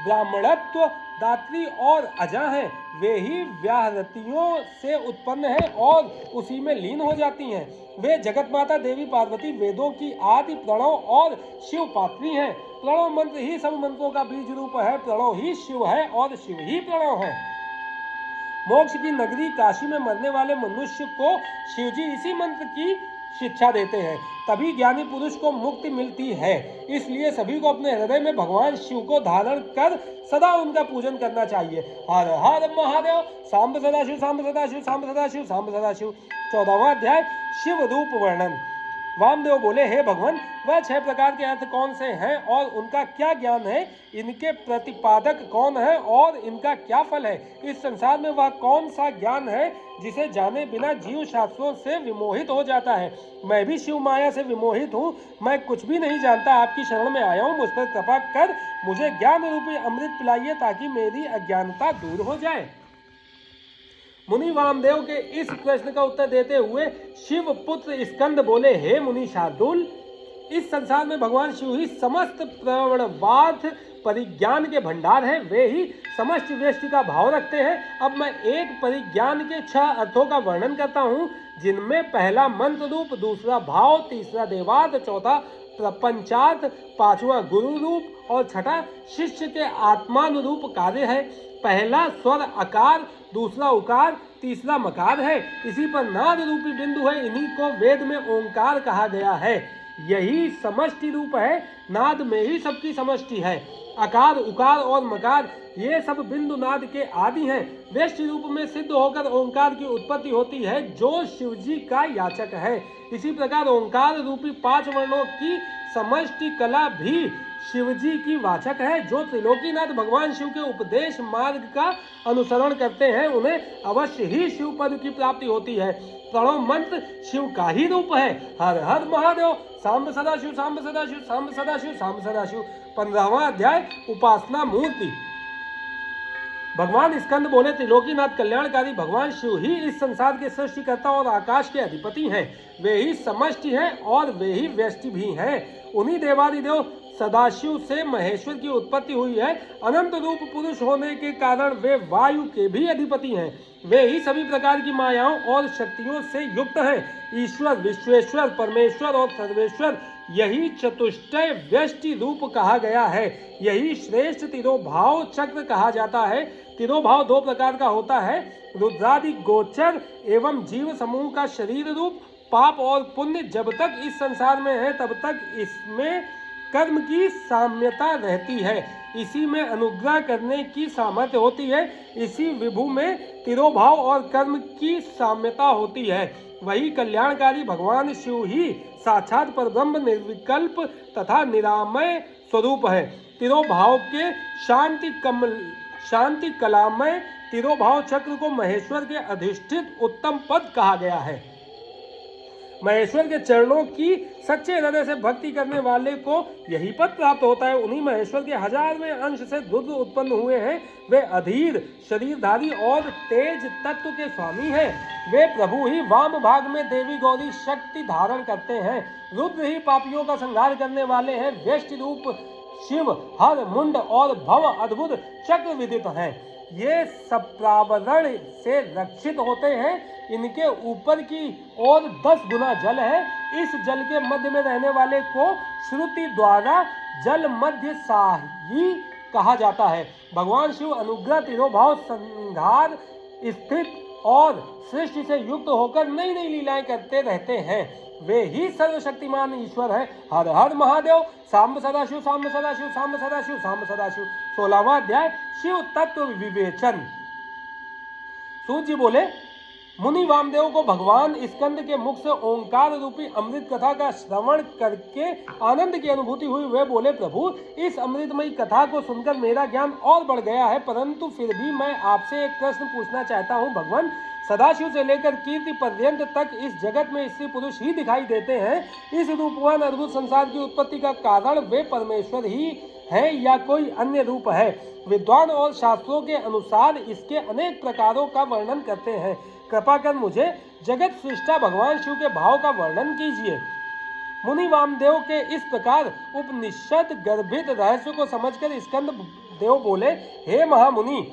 ब्राह्मणत्व दात्री और अजा हैं, वे ही व्याहृतियों से उत्पन्न हैं और उसी में लीन हो जाती हैं। वे जगत माता देवी पार्वती वेदों की आदि प्रणव और शिव पात्री हैं। प्रणव मंत्र ही सब मंत्रों का बीज रूप है, प्रणव ही शिव है और शिव ही प्रणव है। मोक्ष की नगरी काशी में मरने वाले मनुष्य को शिवजी इसी मंत्र की शिक्षा देते हैं, तभी ज्ञानी पुरुष को मुक्ति मिलती है। इसलिए सभी को अपने हृदय में भगवान शिव को धारण कर सदा उनका पूजन करना चाहिए। हर हर महादेव। सांब सदाशिव, सांब सदाशिव, सांब सदाशिव, सांब सदाशिव। 14वां अध्याय शिव रूप वर्णन। वामदेव बोले, हे भगवान, वह 6 प्रकार के अर्थ कौन से हैं और उनका क्या ज्ञान है? इनके प्रतिपादक कौन है और इनका क्या फल है? इस संसार में वह कौन सा ज्ञान है जिसे जाने बिना जीव शास्त्रों से विमोहित हो जाता है? मैं भी शिव माया से विमोहित हूँ, मैं कुछ भी नहीं जानता, आपकी शरण में आया हूँ, मुझ पर कृपा कर मुझे ज्ञान रूपी अमृत पिलाइए ताकि मेरी अज्ञानता दूर हो जाए। मुनि वामदेव के इस प्रश्न का उत्तर देते हुए शिव पुत्र स्कंद बोले, हे मुनि शार्दुल, इस संसार में भगवान शिव ही समस्त प्रवणवाद परिज्ञान के भंडार हैं, वे ही समस्त व्यष्टि का भाव रखते हैं। अब मैं एक परिज्ञान के 6 अर्थों का वर्णन करता हूँ, जिनमें पहला मंत्र रूप, दूसरा भाव, तीसरा देवार्थ, चौथा प्रपंचार्थ, 5वां गुरु रूप और 6ठा शिष्य के आत्मानुरूप कार्य है। पहला स्वर अकार, दूसरा उकार, तीसरा मकार है। इसी पर नाद रूपी बिंदु है, इन्हीं को वेद में ओंकार कहा गया है। यही समष्टि रूप है, नाद में ही सबकी समष्टि है। अकार, उकार और मकार ये सब बिंदु नाद के आदि हैं। व्यष्टि रूप में सिद्ध होकर ओंकार की उत्पत्ति होती है, जो शिवजी का याचक है। इसी प्रकार ओंकार रूपी 5 वर्णों की समष्टि कला भी शिवजी की वाचक है। जो त्रिलोकीनाथ भगवान शिव के उपदेश मार्ग का अनुसरण करते हैं, उन्हें अवश्य ही शिव पद की प्राप्ति होती है। प्रणव मंत्र शिव का ही रूप है। हर हर महादेव। सांब सदाशिव, सांब सदाशिव, सांब सदाशिव, सांब सदाशिव। 15वां अध्याय उपासना मूर्ति। भगवान स्कंद बोले, त्रिलोकीनाथ कल्याणकारी भगवान शिव ही इस संसार के सृष्टिकर्ता और आकाश के अधिपति हैं। वे ही समष्टि हैं और वे ही व्यष्टि भी हैं। उन्हीं देवादिदेव सदाशिव से महेश्वर की उत्पत्ति हुई है। अनंत रूप पुरुष होने के कारण वे वायु के भी अधिपति हैं। वे ही सभी प्रकार की मायाओं और शक्तियों से युक्त हैं। ईश्वर, विश्वेश्वर, परमेश्वर और सर्वेश्वर, यही चतुष्टय व्यष्टि रूप कहा गया है। यही श्रेष्ठ तिरोभाव चक्र कहा जाता है। तिरोभाव 2 प्रकार का होता है, रुद्रादि गोचर एवं जीव समूह का शरीर रूप। पाप और पुण्य जब तक इस संसार में है तब तक इसमें कर्म की साम्यता रहती है, इसी में अनुग्रह करने की सामर्थ्य होती है। इसी विभु में तिरोभाव और कर्म की साम्यता होती है। वही कल्याणकारी भगवान शिव ही साक्षात परब्रह्म, निर्विकल्प तथा निरामय स्वरूप है। तिरोभाव के शांति कलामय तिरोभाव चक्र को महेश्वर के अधिष्ठित उत्तम पद कहा गया है। महेश्वर के चरणों की सच्चे हृदय से भक्ति करने वाले को यही पद प्राप्त होता है। उन्हीं महेश्वर के 1000वें अंश से रुद्र उत्पन्न हुए हैं। वे अधीर, शरीरधारी और तेज तत्व के स्वामी हैं। वे प्रभु ही वाम भाग में देवी गौरी शक्ति धारण करते हैं। रुद्र ही पापियों का संहार करने वाले हैं। व्यष्टि रूप शिव हर, मुंड और भव अद्भुत चक्र विदित हैं। ये सप्रावरण से रक्षित होते हैं। इनके ऊपर की ओर 10 गुना जल है। इस जल के मध्य में रहने वाले को श्रुति द्वारा जल मध्य साही कहा जाता है। भगवान शिव अनुग्रह, तिरोभाव, संहार, स्थित और सृष्टि से युक्त होकर नई नई लीलाएं करते रहते हैं। वे ही सर्वशक्तिमान ईश्वर है। हर हर महादेव। सांब सदाशिव, सांब सदाशिव, सांब सदाशिव, सांब सदाशिव। 16वां अध्याय शिव तत्व विवेचन। सूत जी बोले, मुनि वामदेव को भगवान स्कंद के मुख से ओंकार रूपी अमृत कथा का श्रवण करके आनंद की अनुभूति हुई। वे बोले, प्रभु, इस अमृतमयी कथा को सुनकर मेरा ज्ञान और बढ़ गया है, परंतु फिर भी मैं आपसे एक प्रश्न पूछना चाहता हूँ। भगवान, सदाशिव से लेकर कीर्ति पर्यंत तक इस जगत में स्त्री पुरुष ही दिखाई देते हैं। इस रूपवान अद्भुत संसार की उत्पत्ति का कारण वे परमेश्वर ही है या कोई अन्य रूप है? विद्वान और शास्त्रों के अनुसार इसके अनेक प्रकारों का वर्णन करते हैं। कृपा कर मुझे जगत सृष्टा भगवान शिव के भाव का वर्णन कीजिए। मुनि वामदेव के इस प्रकार उपनिषद गर्भित रहस्य को समझकर स्कंद देव बोले, हे महामुनि,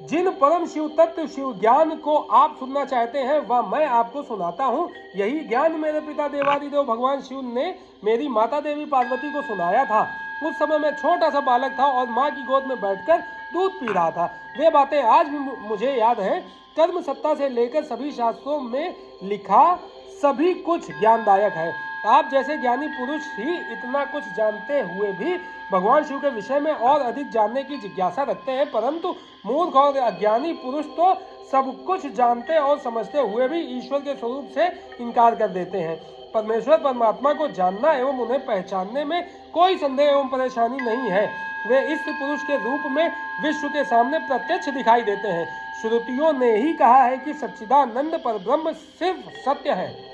जिन परम शिव तत्व शिव ज्ञान को आप सुनना चाहते हैं वह मैं आपको सुनाता हूँ। यही ज्ञान मेरे पिता देवादिदेव भगवान शिव ने मेरी माता देवी पार्वती को सुनाया था। उस समय मैं छोटा सा बालक था और माँ की गोद में बैठकर दूध पी रहा था। वे बातें आज भी मुझे याद है। कर्म सत्ता से लेकर सभी शास्त्रों में लिखा सभी कुछ ज्ञानदायक है। आप जैसे ज्ञानी पुरुष ही इतना कुछ जानते हुए भी भगवान शिव के विषय में और अधिक जानने की जिज्ञासा रखते हैं, परंतु मूर्ख और अज्ञानी पुरुष तो सब कुछ जानते और समझते हुए भी ईश्वर के स्वरूप से इनकार कर देते हैं। परमेश्वर परमात्मा को जानना एवं उन्हें पहचानने में कोई संदेह एवं परेशानी नहीं है। वे इस पुरुष के रूप में विश्व के सामने प्रत्यक्ष दिखाई देते हैं। श्रुतियों ने ही कहा है कि सच्चिदानंद परब्रह्म सिर्फ सत्य है।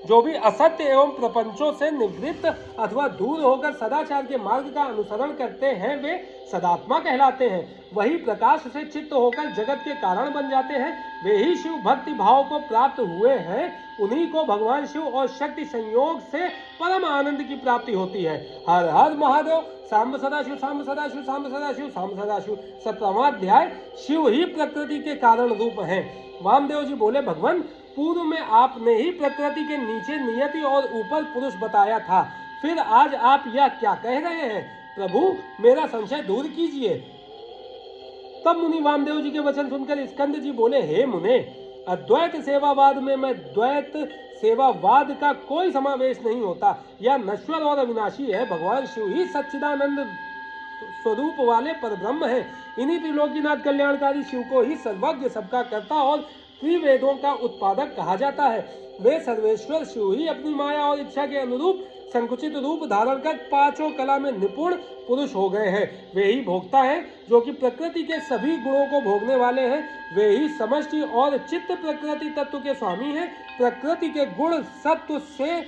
जो भी असत्य एवं प्रपंचों से निवृत्त अथवा दूर होकर सदाचार के मार्ग का अनुसरण करते हैं वे सदात्मा कहलाते हैं। वही प्रकाश से चित्त होकर जगत के कारण बन जाते हैं। वे ही शिव भक्ति भाव को प्राप्त हुए हैं। उन्हीं को भगवान शिव और शक्ति संयोग से परम आनंद की प्राप्ति होती है। हर हर महादेव। सांब सदाशिव, सांब सदाशिव, सांब सदाशिव, सांब सदाशिव। 17वां अध्याय। शिव ही प्रकृति के कारण रूप है। वामदेव जी बोले, भगवान, पूर्व में आपने ही प्रकृति के नीचे नियति और ऊपर पुरुष बताया था, फिर आज आप यह क्या कह रहे हैं? प्रभु, मेरा संशय दूर कीजिए। तब मुनि वामदेव जी के वचन सुनकर स्कंद जी बोले, हे मुने, अद्वैत सेवावाद में मैं द्वैत सेवावाद का कोई समावेश नहीं होता। यह नश्वर और अविनाशी है। भगवान शिव ही सच्चिदानंद स्वरूप वाले परब्रह्म है। इन्हीं त्रिलोकीनाथ कल्याणकारी शिव को ही सर्वज्ञ, सबका कर्ता और त्रिवेदों का उत्पादक कहा जाता है। वे सर्वेश्वर शिव ही अपनी माया और इच्छा के अनुरूप संकुचित रूप धारण कर पांचों कला में निपुण पुरुष हो गए हैं। वे ही भोक्ता हैं जो कि प्रकृति के सभी गुणों को भोगने वाले हैं। वे ही समष्टि और चित्त प्रकृति तत्व के स्वामी हैं। प्रकृति के गुण सत्व से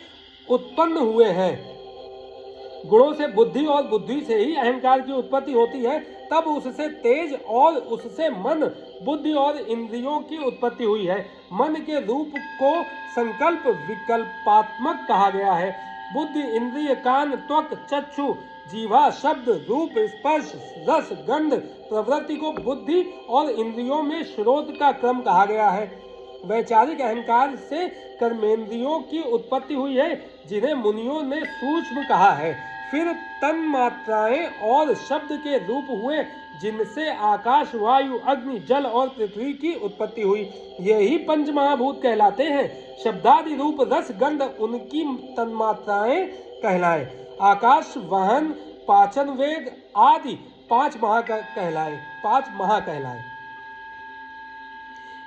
उत्पन्न हुए हैं। गुणों से बुद्धि और बुद्धि से ही अहंकार की उत्पत्ति होती है। तब उससे तेज और उससे मन, बुद्धि और इंद्रियों की उत्पत्ति हुई है। मन के रूप को संकल्प विकल्पात्मक कहा गया है। बुद्धि, इंद्रिय, कान, त्वक, चक्षु, जीवा, शब्द, रूप, स्पर्श, रस, गंध प्रवृत्ति को बुद्धि और इंद्रियों में श्रोत का क्रम कहा गया है। वैचारिक अहंकार से कर्मेंद्रियों की उत्पत्ति हुई है, जिन्हें मुनियों ने सूक्ष्म कहा है। फिर तन मात्राएं और शब्द के रूप हुए, जिनसे आकाश, वायु, अग्नि, जल और पृथ्वी की उत्पत्ति हुई। यही पंच महाभूत कहलाते हैं। शब्दादि, रूप, रस, गंध उनकी तन्मात्राएं कहलाए। आकाश, वहन, पाचन, वेग आदि पांच महा कहलाए।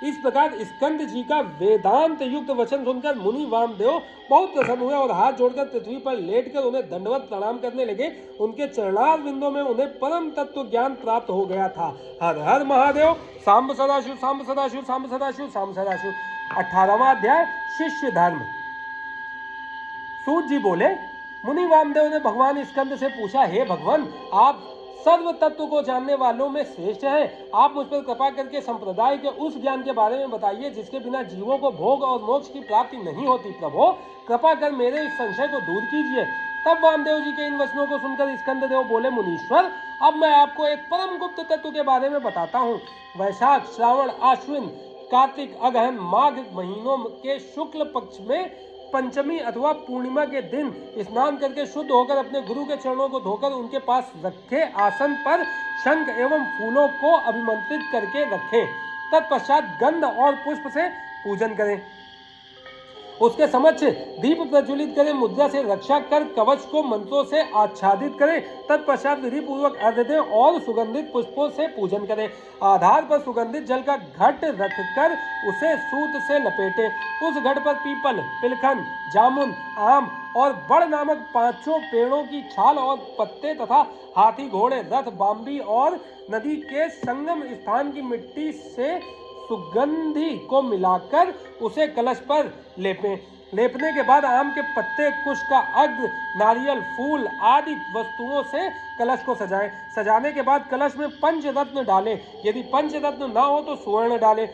इस प्रकार स्कंद जी का वेदांत युक्त वचन सुनकर मुनि वामदेव बहुत प्रसन्न हुए और हाथ जोड़कर पृथ्वी पर लेटकर उन्हें दंडवत प्रणाम करने लगे। उनके चरणार बिंदों में उन्हें परम तत्व ज्ञान प्राप्त हो गया था। हर हर महादेव। सांब सदाशिव, सांब सदाशिव, सांब सदाशिव, सांब सदाशिव। 18वां अध्याय। शिष्य धर्म। सूत जी बोले, मुनि वामदेव ने भगवान स्कंद से पूछा, हे भगवान, आप सर्व तत्व को जानने वालों में श्रेष्ठ हैं। आप मुझ पर कृपा करके संप्रदाय के उस ज्ञान के बारे में बताइए जिसके बिना जीवों को भोग और मोक्ष की प्राप्ति नहीं होती। प्रभु, कृपा कर मेरे इस संशय को दूर कीजिए। तब वामदेव जी के इन वचनों को सुनकर स्कंद देव बोले, मुनीश्वर, अब मैं आपको एक परम गुप्त तत्व के बारे में बताता हूँ। वैशाख, श्रावण, आश्विन, कार्तिक, अगहन, माघ महीनों के शुक्ल पक्ष में पंचमी अथवा पूर्णिमा के दिन स्नान करके शुद्ध होकर अपने गुरु के चरणों को धोकर उनके पास रखे आसन पर शंख एवं फूलों को अभिमंत्रित करके रखें। तत्पश्चात गंध और पुष्प से पूजन करें। उसके समक्ष दीप प्रज्वलित करें। मुद्रा से रक्षा कर कवच को मंत्रों से आच्छादित करें। तत्पश्चात विधि पूर्वक अर्घ्य दें और सुगंधित पुष्पों से पूजन करें। आधार पर सुगंधित जल का घट रखकर उसे सूत से लपेटें। उस घट पर पीपल, पिलखन, जामुन, आम और बड़ नामक पांचों पेड़ों की छाल और पत्ते तथा हाथी, घोड़े, रथ, बाम्बी और नदी के संगम स्थान की मिट्टी से सुगंधि को मिलाकर उसे कलश पर लेपें। लेपने के बाद आम के पत्ते, कुश का अग्र, नारियल, फूल आदि वस्तुओं से कलश को सजाएं। सजाने के बाद कलश में पंचरत्न डालें। यदि पंचरत्न ना हो तो सुवर्ण डालें।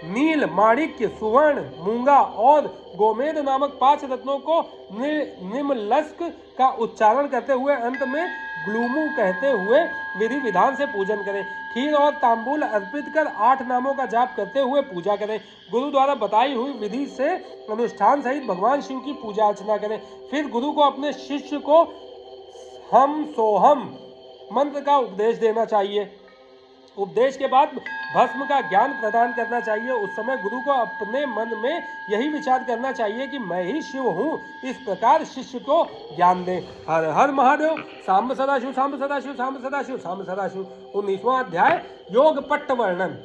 नील, माणिक्य, सुवर्ण, मूंगा और गोमेद नामक 5 रत्नों को निम्लस्क का उच्चारण करते हुए अंत में ग्लूमू कहते हुए विधि विधान से पूजन करें। खीर और तांबूल अर्पित कर 8 नामों का जाप करते हुए पूजा करें। गुरु द्वारा बताई हुई विधि से अनुष्ठान सहित भगवान शिव की पूजा अर्चना करें। फिर गुरु को अपने शिष्य को हम सोहम मंत्र का उपदेश देना चाहिए। उपदेश के बाद भस्म का ज्ञान प्रदान करना चाहिए। उस समय गुरु को अपने मन में यही विचार करना चाहिए कि मैं ही शिव हूँ। इस प्रकार शिष्य को ज्ञान दे। हर हर महादेव। सांब सदाशिव सांब सदाशिव सांब सदाशिव सांब सदाशिव। 19वां अध्याय योग पट्ट वर्णन।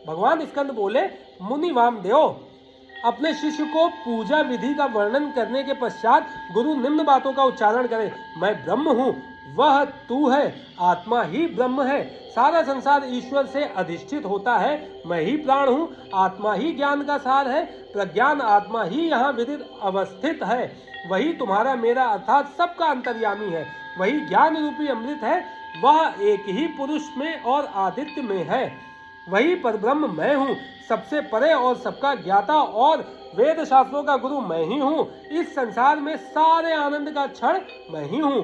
भगवान स्कंद बोले, मुनि वामदेव, अपने शिष्य को पूजा विधि का वर्णन करने के पश्चात गुरु निम्न बातों का उच्चारण करे। मैं ब्रह्म हूँ, वह तू है, आत्मा ही ब्रह्म है, सारा संसार ईश्वर से अधिष्ठित होता है, मैं ही प्राण हूँ, आत्मा ही ज्ञान का सार है, प्रज्ञान आत्मा ही यहाँ विदित अवस्थित है, वही तुम्हारा मेरा अर्थात सबका अंतर्यामी है, वही ज्ञान रूपी अमृत है, वह एक ही पुरुष में और आदित्य में है, वही परब्रह्म मैं हूँ, सबसे परे और सबका ज्ञाता और वेद शास्त्रों का गुरु मैं ही हूँ, इस संसार में सारे आनंद का क्षण मैं ही हूँ,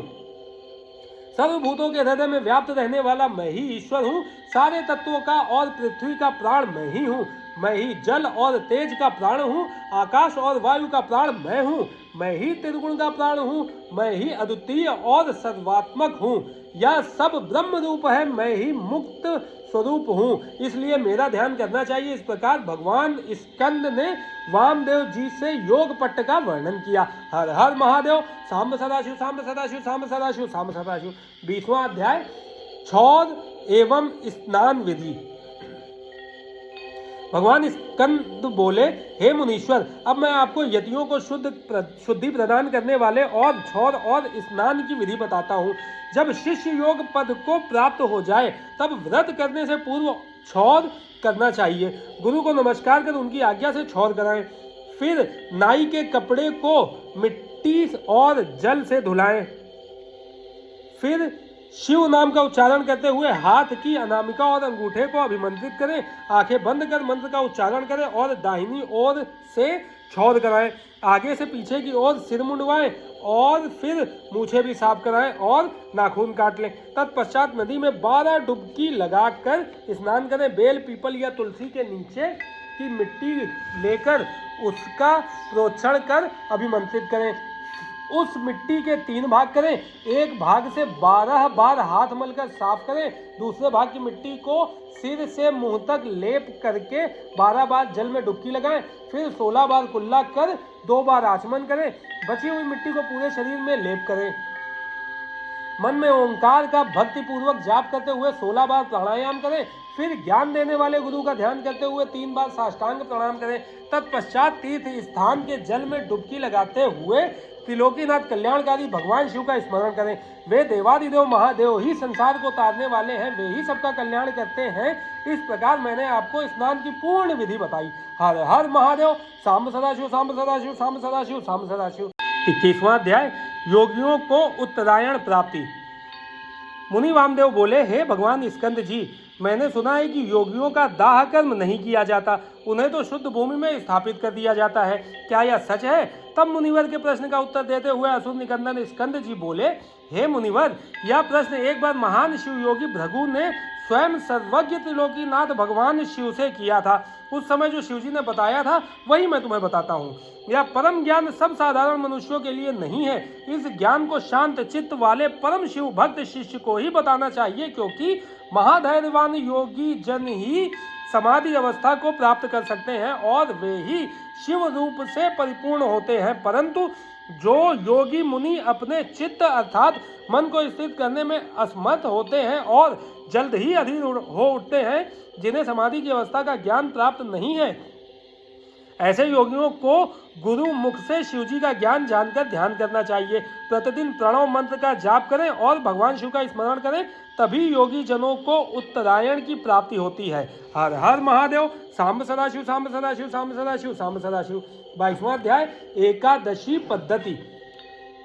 सर्वभूतों के हृदय में व्याप्त रहने वाला मैं ही ईश्वर हूँ, सारे तत्वों का और पृथ्वी का प्राण मैं ही हूँ, मैं ही जल और तेज का प्राण हूँ, आकाश और वायु का प्राण मैं हूँ, मैं ही त्रिगुण का प्राण हूँ, मैं ही अद्वितीय और सर्वात्मक हूँ, यह सब ब्रह्म रूप है, मैं ही मुक्त स्वरूप हूँ, इसलिए मेरा ध्यान करना चाहिए। इस प्रकार भगवान स्कंद ने वामदेव जी से योग पट्ट का वर्णन किया। हर हर महादेव। सांब सदाशिव सांब सदाशिव सांब सदाशिव सांब सदाशिव। 20वां अध्याय क्षौर एवं स्नान विधि। भगवान स्कंद बोले, हे मुनीश्वर, अब मैं आपको यतियों को शुद्धि प्रदान करने वाले और क्षौर और स्नान की विधि बताता हूँ। जब शिष्य योग पद को प्राप्त हो जाए तब व्रत करने से पूर्व क्षौर करना चाहिए। गुरु को नमस्कार कर उनकी आज्ञा से क्षौर कराएं। फिर नाई के कपड़े को मिट्टी और जल से धुलाएं। फिर शिव नाम का उच्चारण करते हुए हाथ की अनामिका और अंगूठे को अभिमंत्रित करें। आंखें बंद कर मंत्र का उच्चारण करें और दाहिनी ओर से क्षौर कराएं। आगे से पीछे की ओर सिर मुंडवाएं और फिर मूछें भी साफ कराएं और नाखून काट लें। तत्पश्चात नदी में 12 डुबकी लगाकर स्नान करें। बेल, पीपल या तुलसी के नीचे की मिट्टी लेकर उसका प्रोक्षण कर अभिमंत्रित करें। उस मिट्टी के 3 भाग करें। एक भाग से 12 बार हाथ मलकर साफ करें। दूसरे भाग की मिट्टी को सिर से मुंह तक लेप करके 12 बार जल में डुबकी लगाएं। फिर 16 बार कुल्ला कर 2 बार आचमन करें। बची हुई मिट्टी को पूरे शरीर में लेप करें। मन में ओंकार का भक्ति पूर्वक जाप करते हुए 16 बार प्राणायाम करें। फिर ज्ञान देने वाले गुरु का ध्यान करते हुए 3 बार साष्टांग प्रणाम करें। तत्पश्चात तीर्थ स्थान के जल में डुबकी लगाते हुए त्रिलोकीनाथ कल्याणकारी भगवान शिव का स्मरण करें। वे देवादिदेव महादेव ही संसार को तारने वाले हैं, वे ही सबका कल्याण करते हैं। इस प्रकार मैंने आपको स्नान की पूर्ण विधि बताई। हर हर महादेव। सांब सदाशिव सांब सदाशिव सांब सदाशिव सांब सदाशिव। 21वां अध्याय योगियों को उत्तरायण प्राप्ति। मुनि वामदेव बोले, हे भगवान स्कंद जी, मैंने सुना है कि योगियों का दाह कर्म नहीं किया जाता, उन्हें तो शुद्ध भूमि में स्थापित कर दिया जाता है, क्या यह सच है? तब मुनिवर के प्रश्न का उत्तर देते हुए असुर निकंदन स्कंद जी बोले, हे मुनिवर, यह प्रश्न एक बार महान शिव योगी भृगु ने स्वयं सर्वज्ञ त्रिलोकीनाथ भगवान शिव से किया था। उस समय जो शिव जी ने बताया था वही मैं तुम्हें बताता हूँ। यह परम ज्ञान सब साधारण मनुष्यों के लिए नहीं है। इस ज्ञान को शांत चित्त वाले परम शिव भक्त शिष्य को ही बताना चाहिए, क्योंकि महाधैर्यवान योगी जन ही समाधि अवस्था को प्राप्त कर सकते हैं और वे ही शिव रूप से परिपूर्ण होते हैं। परंतु जो योगी मुनि अपने चित्त अर्थात मन को स्थित करने में असमर्थ होते हैं और जल्द ही अधीर हो उठते हैं, जिन्हें समाधि की अवस्था का ज्ञान प्राप्त नहीं है, ऐसे योगियों को गुरु मुख से शिवजी का ज्ञान जानकर ध्यान करना चाहिए। प्रतिदिन प्रणव मंत्र का जाप करें और भगवान शिव का स्मरण करें, तभी योगी जनों को उत्तरायण की प्राप्ति होती है। हर हर महादेव। सांब सदाशिव सांब सदाशिव सांब सदाशिव सांब सदाशिव। 22वां अध्याय एकादशी पद्धति।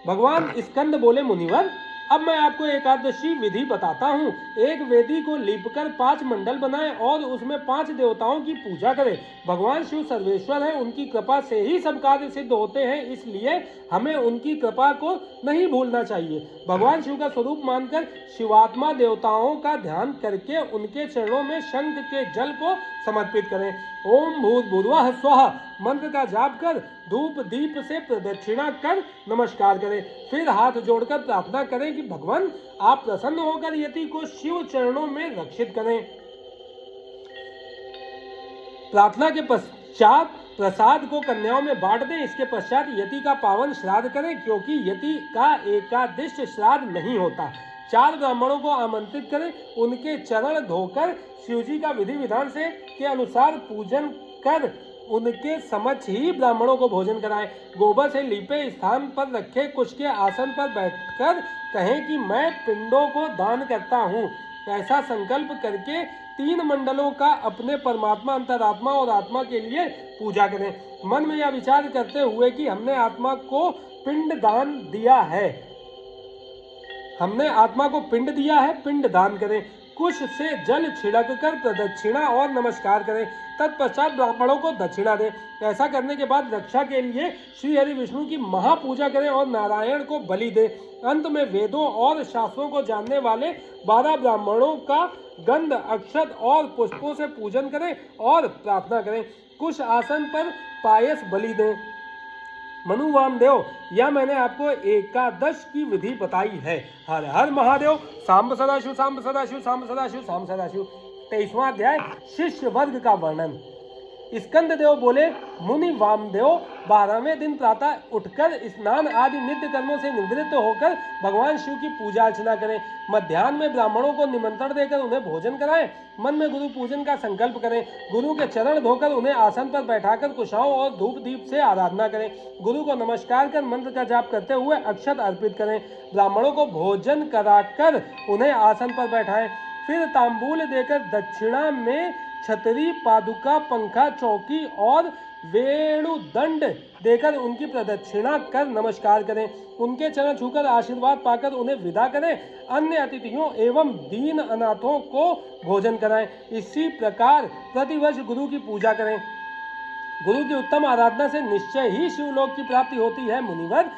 भगवान स्कंद बोले, मुनिवर, अब मैं आपको एकादशी विधि बताता हूँ। एक वेदी को लीपकर 5 मंडल बनाएं और उसमें 5 देवताओं की पूजा करें। भगवान शिव सर्वेश्वर हैं, उनकी कृपा से ही सब कार्य सिद्ध होते हैं, इसलिए हमें उनकी कृपा को नहीं भूलना चाहिए। भगवान शिव का स्वरूप मानकर शिवात्मा देवताओं का ध्यान करके उनके चरणों में शंख के जल को समर्पित करें। ओम भूर्भुवः स्वः मंत्र का जाप कर धूप दीप से प्रदक्षिणा कर नमस्कार करें। फिर हाथ जोड़कर प्रार्थना करें कि भगवान आप प्रसन्न होकर यति को शिव चरणों में रक्षित करें। प्रार्थना के पश्चात प्रसाद को कन्याओं में बांट दें। इसके पश्चात यति का पावन श्राद्ध करें, क्योंकि यति का एकादश श्राद्ध नहीं होता। 4 ब्राह्मणों को आमंत्रित करें, उनके चरण धोकर शिवजी का विधि विधान से के अनुसार पूजन कर उनके समक्ष ही ब्राह्मणों को भोजन कराएं। गोबर से लीपे स्थान पर रखे कुछ के आसन पर बैठकर कहें कि मैं पिंडों को दान करता हूँ। ऐसा संकल्प करके 3 मंडलों का अपने परमात्मा, अंतरात्मा और आत्मा के लिए पूजा करें। मन में यह विचार करते हुए कि हमने आत्मा को पिंड दान दिया है, हमने आत्मा को पिंड दिया है, पिंड दान करें। कुश से जल छिड़क कर प्रदक्षिणा और नमस्कार करें। तत्पश्चात ब्राह्मणों को दक्षिणा दें। ऐसा करने के बाद रक्षा के लिए श्री हरि विष्णु की महापूजा करें और नारायण को बलि दें। अंत में वेदों और शास्त्रों को जानने वाले 12 ब्राह्मणों का गंध, अक्षत और पुष्पों से पूजन करें और प्रार्थना करें। कुश आसन पर पायस बलि दें। मनु वामदेव, यह मैंने आपको एकादश की विधि बताई है। हर हर महादेव। सांब सदाशिव, सांब सदाशिव, सांब सदाशिव, सांब सदाशिव। 23वां अध्याय, शिष्य वर्ग का वर्णन। स्कंद देव बोले, मुनि वामदेव 12वें दिन प्रातः उठकर स्नान आदि नित्य कर्मों से निवृत्त होकर भगवान शिव की पूजा अर्चना करें। मध्याह्न में ब्राह्मणों को निमंत्रण देकर उन्हें भोजन कराएं। मन में गुरु पूजन का संकल्प करें। गुरु के चरण धोकर उन्हें आसन पर बैठाकर कुशाओं और धूप दीप से आराधना करें। गुरु को नमस्कार कर मंत्र का जाप करते हुए अक्षत अर्पित करें। ब्राह्मणों को भोजन कराकर उन्हें आसन पर बैठाएं। फिर तांबूल देकर दक्षिणा में छतरी, पादुका, पंखा, चौकी और वेणुदंड देकर उनकी प्रदक्षिणा कर नमस्कार करें। उनके चरण छूकर आशीर्वाद पाकर उन्हें विदा करें। अन्य अतिथियों एवं दीन अनाथों को भोजन कराएं। इसी प्रकार प्रतिवर्ष गुरु की पूजा करें। गुरु की उत्तम आराधना से निश्चय ही शिवलोक की प्राप्ति होती है। मुनिवर,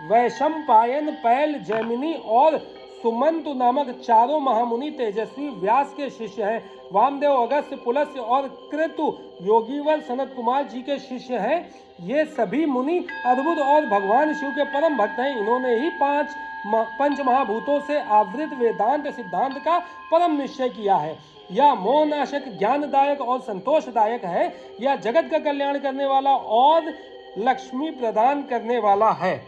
वैशंपायन, पैल, जैमिनी और सुमंतु नामक 4 महामुनि तेजस्वी व्यास के शिष्य हैं। वामदेव अगस्त्य, पुलस्त्य और कृतु योगीवर सनत कुमार जी के शिष्य हैं। ये सभी मुनि अद्भुत और भगवान शिव के परम भक्त हैं। इन्होंने ही 5 महाभूतों से आवृत वेदांत सिद्धांत का परम निश्चय किया है। यह मोहनाशक, ज्ञानदायक और संतोषदायक है। यह जगत का कल्याण करने वाला और लक्ष्मी प्रदान करने वाला है।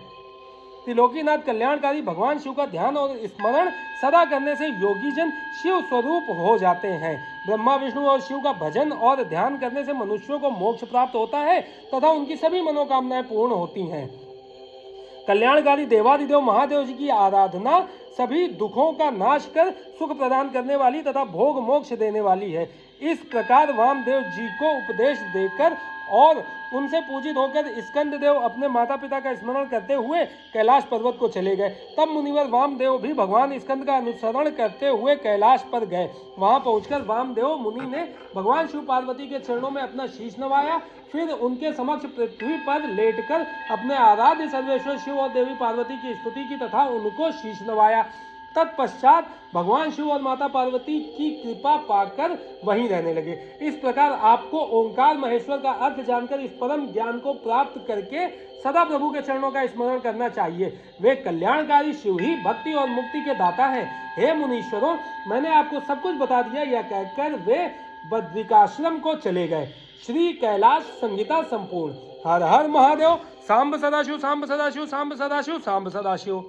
त्रिलोकीनाथ कल्याणकारी भगवान शिव का ध्यान और स्मरण सदा करने से योगी जन शिव स्वरूप हो जाते हैं। ब्रह्मा, विष्णु और शिव का भजन और ध्यान करने से मनुष्यों को मोक्ष प्राप्त होता है तथा उनकी सभी मनोकामनाएं पूर्ण होती हैं। कल्याणकारी देवादिदेव महादेव जी की आराधना सभी दुखों का नाश कर सुख प्रदान करने वाली तथा भोग मोक्ष देने वाली है। इस प्रकार वामदेव जी को उपदेश देकर और उनसे पूजित होकर स्कंद देव अपने माता पिता का स्मरण करते हुए कैलाश पर्वत को चले गए। तब मुनिवर वामदेव भी भगवान स्कंद का अनुसरण करते हुए कैलाश पर गए। वहां पहुंचकर वामदेव मुनि ने भगवान शिव पार्वती के चरणों में अपना शीश नवाया। फिर उनके समक्ष पृथ्वी पर लेटकर अपने आराध्य सर्वेश्वर शिव और देवी पार्वती की स्तुति की तथा उनको शीश नवाया। तत्पश्चात भगवान शिव और माता पार्वती की कृपा पाकर वहीं रहने लगे। इस प्रकार आपको ओंकार महेश्वर का अर्थ जानकर इस परम ज्ञान को प्राप्त करके सदा प्रभु के चरणों का स्मरण करना चाहिए। वे कल्याणकारी शिव ही भक्ति और मुक्ति के दाता हैं। हे मुनीश्वरों, मैंने आपको सब कुछ बता दिया। यह कहकर वे बद्रिकाश्रम को चले गए। श्री कैलाश संहिता संपूर्ण। हर हर महादेव। सांब सदाशिव, सांब सदाशिव, सांब सदाशिव, सांब सदाशिव।